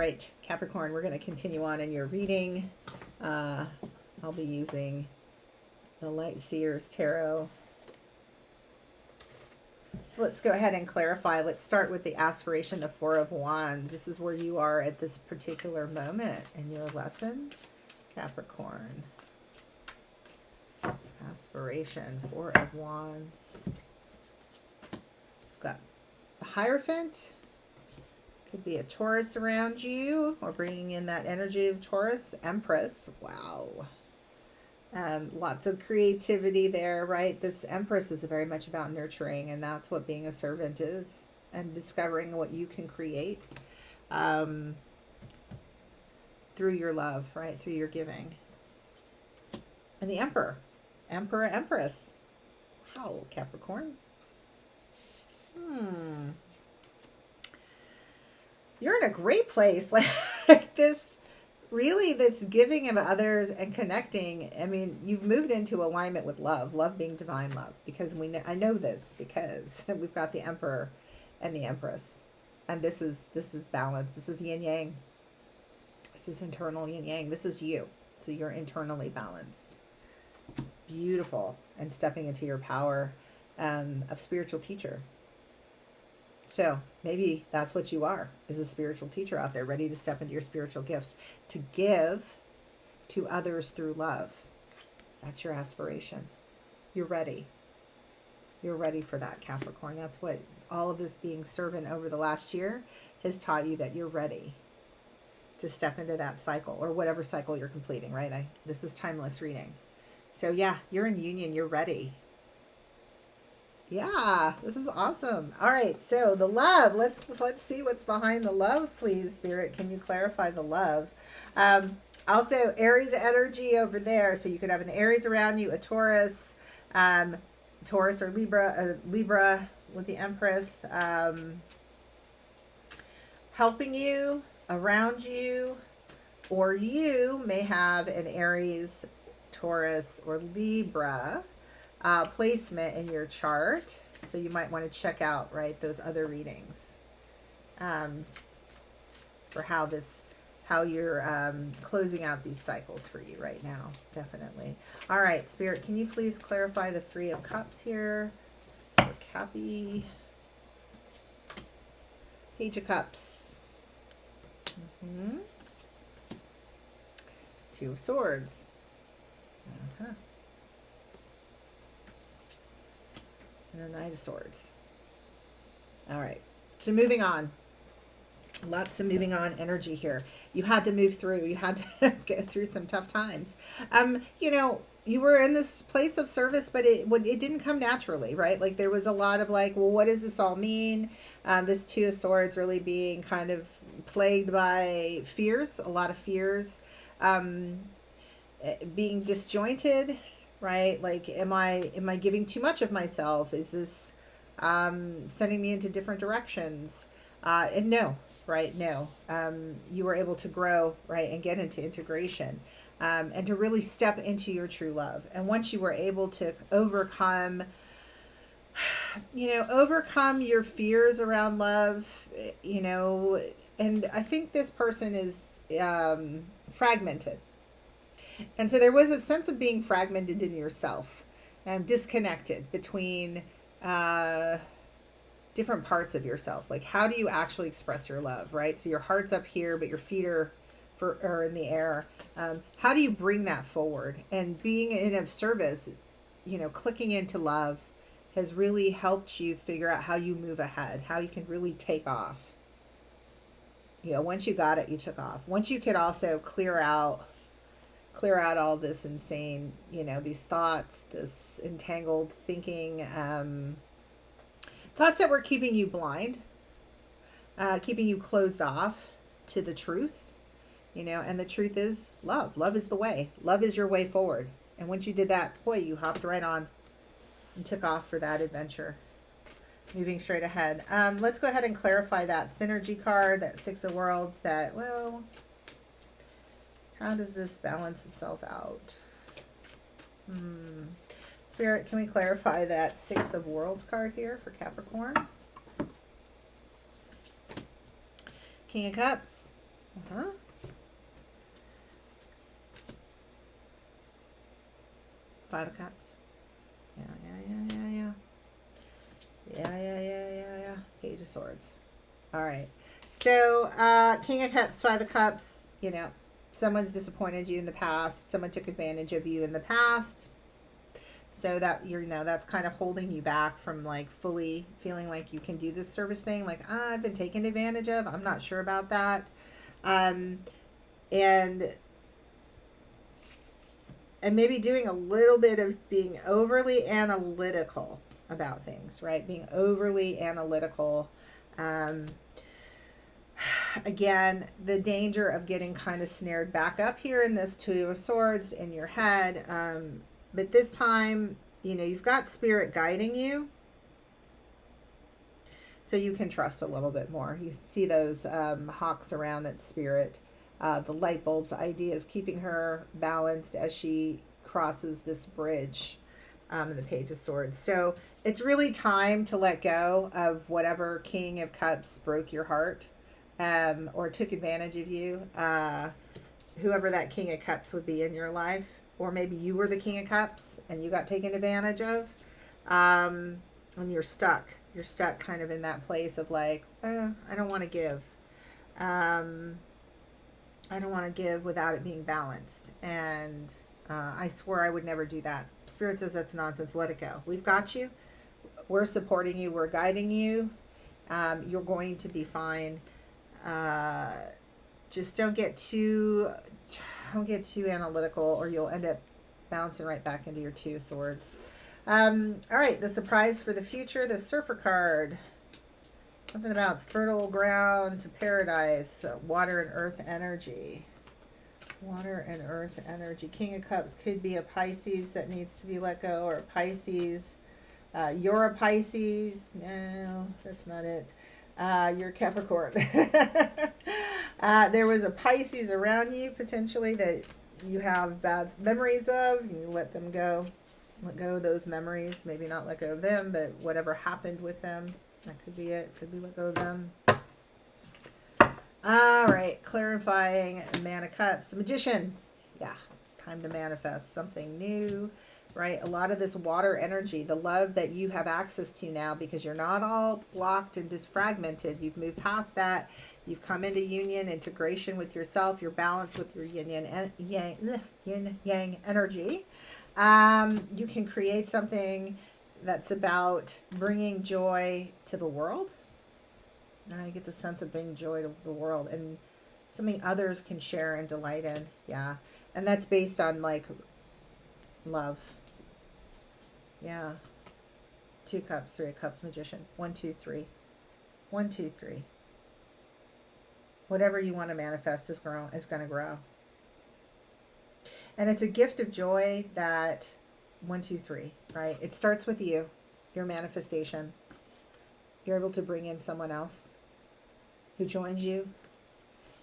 right, Capricorn, we're going to continue on in your reading. I'll be using the Light Seers Tarot. Let's go ahead and clarify. Let's start with the aspiration, the Four of Wands. This is where you are at this particular moment in your lesson, Capricorn. Aspiration, Four of Wands. Got the Hierophant. Could be a Taurus around you, or bringing in that energy of Taurus. Empress. Wow. Lots of creativity there, right? This Empress is very much about nurturing, and that's what being a servant is, and discovering what you can create through your love, right? Through your giving. And the Emperor. Emperor, Empress. Wow, Capricorn. You're in a great place. Like this, really, that's giving of others and connecting. I mean, you've moved into alignment with love, love being divine love, because I know this because we've got the Emperor and the Empress, and this is balance. This is yin yang. This is internal yin yang. This is you. So you're internally balanced. Beautiful. And stepping into your power of spiritual teacher. So maybe that's what you are, is a spiritual teacher out there, ready to step into your spiritual gifts, to give to others through love. That's your aspiration. You're ready. You're ready for that, Capricorn. That's what all of this being servant over the last year has taught you, that you're ready to step into that cycle, or whatever cycle you're completing, right? This is timeless reading. So yeah, you're in union. You're ready. Yeah, this is awesome. All right, so the love. Let's see what's behind the love, please, Spirit. Can you clarify the love? Also, Aries energy over there. So you could have an Aries around you, a Taurus, Taurus or Libra with the Empress, helping you, around you, or you may have an Aries, Taurus, or Libra placement in your chart. So you might want to check out, right, those other readings for how you're closing out these cycles for you right now. Definitely. All right, Spirit, can you please clarify the Three of Cups here for Cappy? Page of Cups. Two of Swords. And the Knight of Swords. All right. So moving on. Lots of moving on energy here. You had to move through. You had to get through some tough times. You know, you were in this place of service, but it didn't come naturally, right? Like there was a lot of like, well, what does this all mean? This Two of Swords really being kind of plagued by fears, a lot of fears, being disjointed, right? Like, am I giving too much of myself? Is this sending me into different directions? And no, right? No. You were able to grow, right, and get into integration, and to really step into your true love. And once you were able to overcome your fears around love, and I think this person is fragmented. And so there was a sense of being fragmented in yourself and disconnected between different parts of yourself. Like, how do you actually express your love, right? So your heart's up here, but your feet are in the air. How do you bring that forward? And being in of service, clicking into love has really helped you figure out how you move ahead, how you can really take off. Once you got it, you took off. Once you could also clear out all this insane, these thoughts, this entangled thinking, thoughts that were keeping you blind, keeping you closed off to the truth, and the truth is love. Love is the way. Love is your way forward. And once you did that, boy, you hopped right on and took off for that adventure, moving straight ahead. Let's go ahead and clarify that synergy card, that Six of Worlds, how does this balance itself out? Spirit, can we clarify that Six of Worlds card here for Capricorn? King of Cups. Uh-huh. Five of Cups. Yeah. Yeah. Page of Swords. All right. So, King of Cups, Five of Cups, you know, someone's disappointed you in the past. Someone took advantage of you in the past. So that you're, you know, that's kind of holding you back from like fully feeling like you can do this service thing. Like, I've been taken advantage of. I'm not sure about that. Um, and maybe doing a little bit of being overly analytical about things, right? Being overly analytical. Um, Again, the danger of getting kind of snared back up here in this Two of Swords in your head. But this time, you know, you've got spirit guiding you. So you can trust a little bit more. You see those hawks around that spirit. The light bulbs idea is keeping her balanced as she crosses this bridge in the Page of Swords. So it's really time to let go of whatever King of Cups broke your heart. Or took advantage of you, whoever that King of Cups would be in your life, or maybe you were the King of Cups and you got taken advantage of, and you're stuck kind of in that place of like, I don't want to give, I don't want to give without it being balanced, and I swore I would never do that. Spirit says that's nonsense. Let it go. We've got you. We're supporting you. We're guiding you. You're going to be fine. Just don't get too analytical, or you'll end up bouncing right back into your Two of Swords. All right, the surprise for the future, the Surfer card. Something about fertile ground to paradise, water and earth energy. Water and earth energy. King of Cups could be a Pisces that needs to be let go, or a Pisces. You're a Pisces. No, that's not it. You're Capricorn. There was a Pisces around you potentially that you have bad memories of. You let them go. Let go of those memories. Maybe not let go of them, but whatever happened with them. That could be it. Could be let go of them. All right. Clarifying Man of Cups. Magician. Yeah. Time to manifest something new. Right? A lot of this water energy, the love that you have access to now, because you're not all blocked and disfragmented. You've moved past that. You've come into union, integration with yourself. You're balanced with your yin yang energy. You can create something that's about bringing joy to the world. I get the sense of bringing joy to the world, and something others can share and delight in. Yeah. And that's based on like love. Yeah. Two Cups, Three of Cups, Magician. 1, 2, 3. 1, 2, 3. Whatever you want to manifest is going to grow. And it's a gift of joy that 1, 2, 3, right? It starts with you, your manifestation. You're able to bring in someone else who joins you,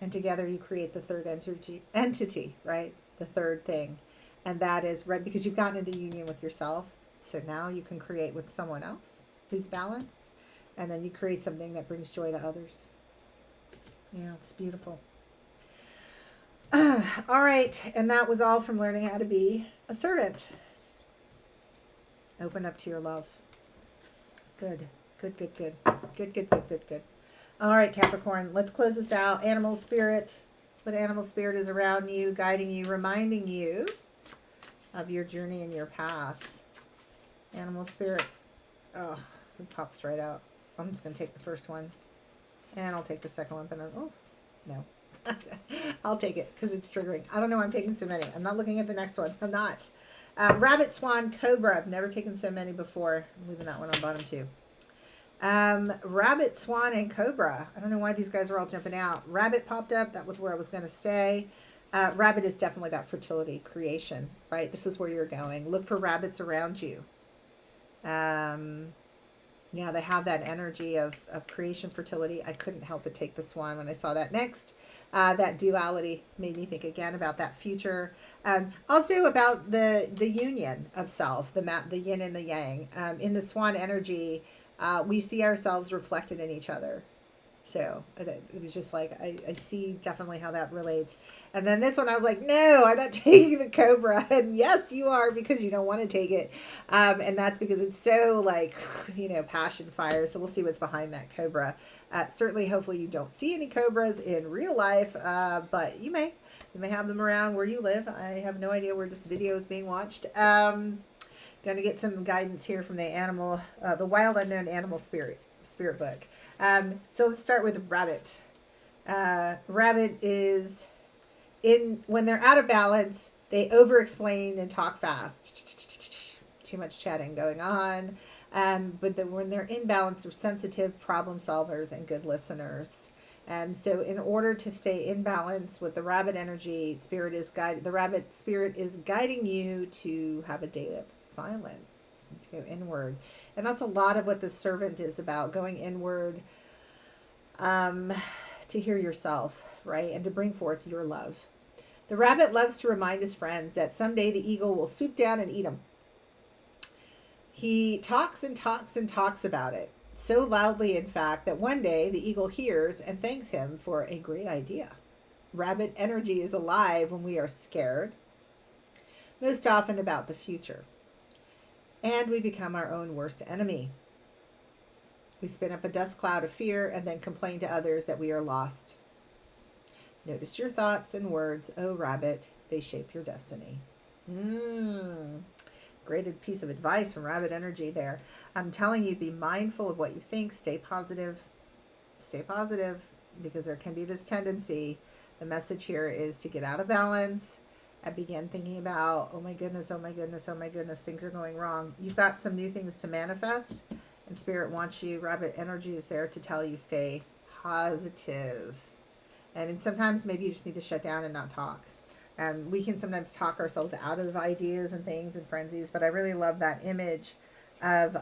and together you create the third entity, right? The third thing. And that is right because you've gotten into union with yourself. So now you can create with someone else who's balanced, and then you create something that brings joy to others. Yeah, it's beautiful. All right, and that was all from learning how to be a servant. Open up to your love. Good. All right, Capricorn, let's close this out. Animal spirit. What animal spirit is around you, guiding you, reminding you of your journey and your path? Animal spirit. Oh, it pops right out. I'm just going to take the first one. And I'll take the second one. But no. I'll take it because it's triggering. I don't know why I'm taking so many. I'm not looking at the next one. I'm not. Rabbit, swan, cobra. I've never taken so many before. I'm leaving that one on bottom too. Rabbit, swan, and cobra. I don't know why these guys are all jumping out. Rabbit popped up. That was where I was going to stay. Rabbit is definitely about fertility, creation, right? This is where you're going. Look for rabbits around you. Yeah, they have that energy of creation, fertility. I couldn't help but take the swan when I saw that next. That duality made me think again about that future. Also about the union of self, the yin and the yang. In the swan energy, we see ourselves reflected in each other. So it was just like, I see definitely how that relates. And then this one, I was like, no, I'm not taking the Cobra. And yes, you are, because you don't want to take it. And that's because it's so like, passion fire. So we'll see what's behind that Cobra. Certainly, hopefully you don't see any Cobras in real life, but you may. You may have them around where you live. I have no idea where this video is being watched. Going to get some guidance here from the Wild Unknown Animal Spirit book. So let's start with rabbit. Rabbit is when they're out of balance, they over explain and talk fast. Too much chatting going on. But when they're in balance, they're sensitive, problem solvers, and good listeners. So in order to stay in balance with the rabbit energy, the rabbit spirit is guiding you to have a day of silence, to go inward. And that's a lot of what the servant is about, going inward, to hear yourself, right? And to bring forth your love. The rabbit loves to remind his friends that someday the eagle will swoop down and eat him. He talks and talks and talks about it. So loudly, in fact, that one day the eagle hears and thanks him for a great idea. Rabbit energy is alive when we are scared, most often about the future. And we become our own worst enemy. We spin up a dust cloud of fear and then complain to others that we are lost. Notice your thoughts and words, oh rabbit, they shape your destiny. Great piece of advice from rabbit energy there. I'm telling you, be mindful of what you think. Stay positive, because there can be this tendency. The message here is to get out of balance and begin thinking about, oh my goodness, things are going wrong. You've got some new things to manifest, and spirit wants you. Rabbit energy is there to tell you, stay positive. And sometimes maybe you just need to shut down and not talk. We can sometimes talk ourselves out of ideas and things and frenzies, but I really love that image of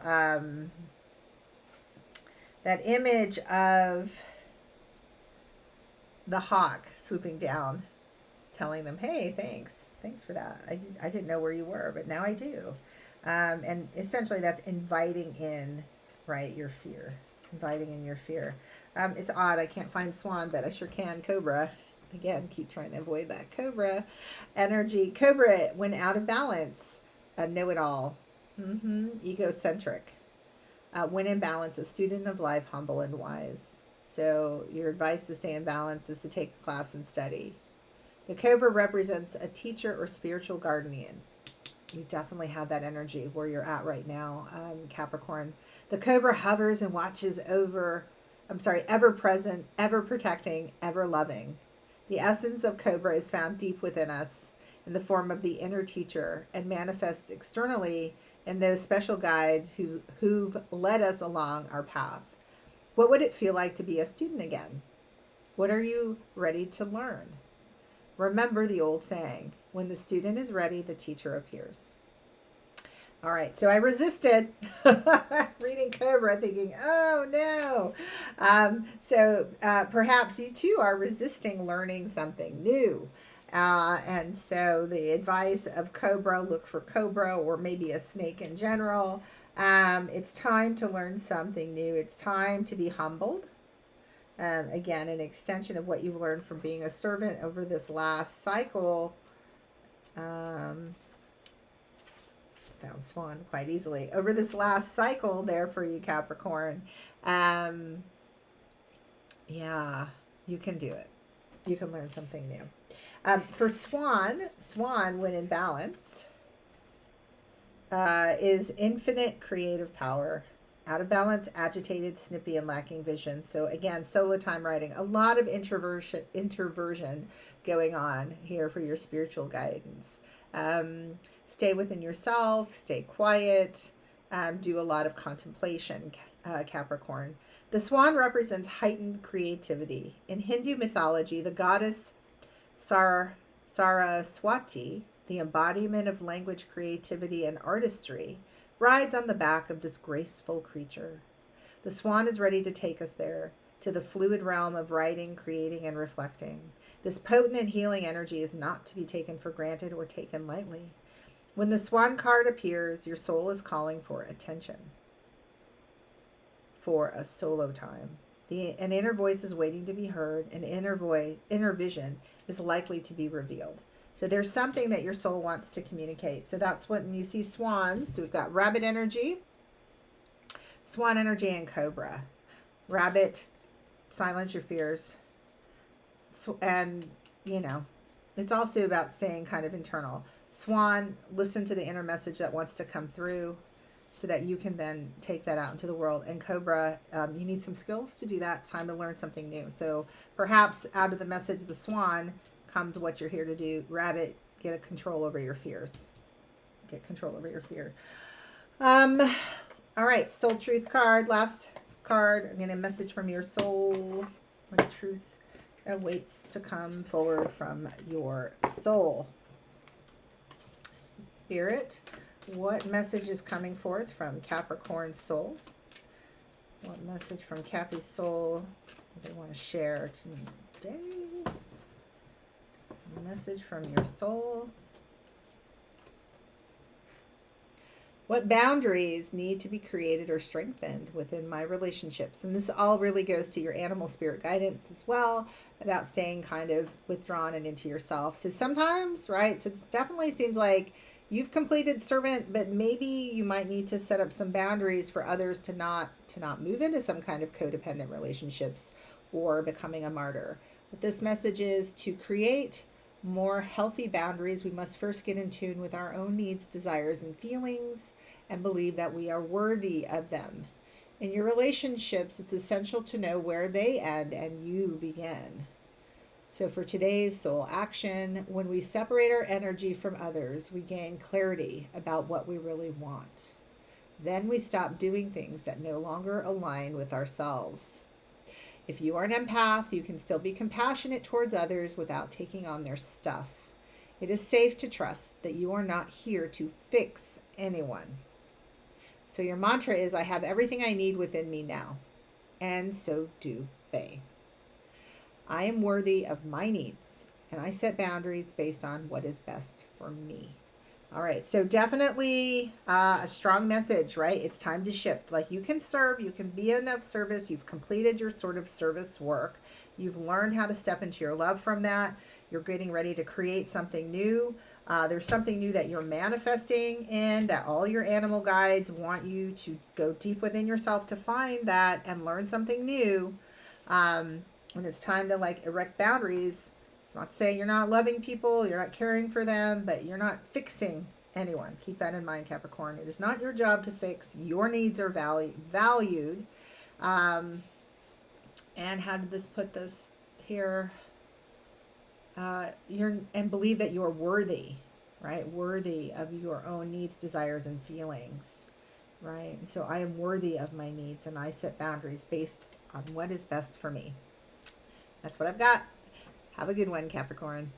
the hawk swooping down, telling them, "Hey, thanks for that. I didn't know where you were, but now I do." And essentially, that's inviting in, right, your fear, It's odd I can't find swan, but I sure can cobra. Again, keep trying to avoid that cobra energy. Cobra, when out of balance, know-it-all, egocentric. When in balance, a student of life, humble and wise. So your advice to stay in balance is to take a class and study. The cobra represents a teacher or spiritual guardian. You definitely have that energy where you're at right now, Capricorn. The cobra hovers and watches ever present, ever protecting, ever loving. The essence of cobra is found deep within us in the form of the inner teacher and manifests externally in those special guides who've led us along our path. What would it feel like to be a student again? What are you ready to learn? Remember the old saying, when the student is ready, the teacher appears. All right, so I resisted reading Cobra, thinking, oh no. So perhaps you too are resisting learning something new. And so the advice of Cobra, look for Cobra or maybe a snake in general. It's time to learn something new. It's time to be humbled. Again, an extension of what you've learned from being a servant over this last cycle. Found swan quite easily over this last cycle there for you, Capricorn. Yeah, you can do it. You can learn something new. For swan when in balance is infinite creative power. Out of balance, agitated, snippy, and lacking vision. So again, solo time writing. A lot of introversion going on here for your spiritual guidance. Stay within yourself, stay quiet, do a lot of contemplation, Capricorn. The swan represents heightened creativity. In Hindu mythology, the goddess Saraswati, the embodiment of language, creativity, and artistry, rides on the back of this graceful creature. The swan is ready to take us there, to the fluid realm of writing, creating, and reflecting. This potent and healing energy is not to be taken for granted or taken lightly. When the swan card appears, your soul is calling for attention, for a solo time. An inner voice is waiting to be heard. An inner vision is likely to be revealed. So there's something that your soul wants to communicate. So that's when you see swans. So we've got rabbit energy, swan energy, and cobra. Rabbit, silence your fears. And, you know, it's also about staying kind of internal. Swan, listen to the inner message that wants to come through so that you can then take that out into the world. And cobra, you need some skills to do that. It's time to learn something new. So perhaps out of the message of the swan comes what you're here to do. Rabbit, get a control over your fears. Get control over your fear. All right, soul truth card. Last card. I'm going to message from your soul. What truth awaits to come forward from your soul. Spirit, what message is coming forth from Capricorn's soul? What message from Cappy's soul do they want to share today? A message from your soul. What boundaries need to be created or strengthened within my relationships? And this all really goes to your animal spirit guidance as well, about staying kind of withdrawn and into yourself. So sometimes, right, so it definitely seems like you've completed servant, but maybe you might need to set up some boundaries for others to not move into some kind of codependent relationships or becoming a martyr. But this message is to create more healthy boundaries. We must first get in tune with our own needs, desires, and feelings, and believe that we are worthy of them. In your relationships, it's essential to know where they end and you begin. So for today's soul action, when we separate our energy from others, we gain clarity about what we really want. Then we stop doing things that no longer align with ourselves. If you are an empath, you can still be compassionate towards others without taking on their stuff. It is safe to trust that you are not here to fix anyone. So your mantra is, I have everything I need within me now. And so do they. I am worthy of my needs, and I set boundaries based on what is best for me. All right, so definitely a strong message, right? It's time to shift. Like, you can serve, you can be enough service. You've completed your sort of service work. You've learned how to step into your love from that. You're getting ready to create something new. There's something new that you're manifesting in, that all your animal guides want you to go deep within yourself to find that and learn something new. When it's time to like erect boundaries, it's not saying you're not loving people, you're not caring for them, but you're not fixing anyone. Keep that in mind, Capricorn. It is not your job to fix. Your needs are valued. And how did this put this here? And believe that you're worthy, right? Worthy of your own needs, desires, and feelings, right? And so I am worthy of my needs, and I set boundaries based on what is best for me. That's what I've got. Have a good one, Capricorn.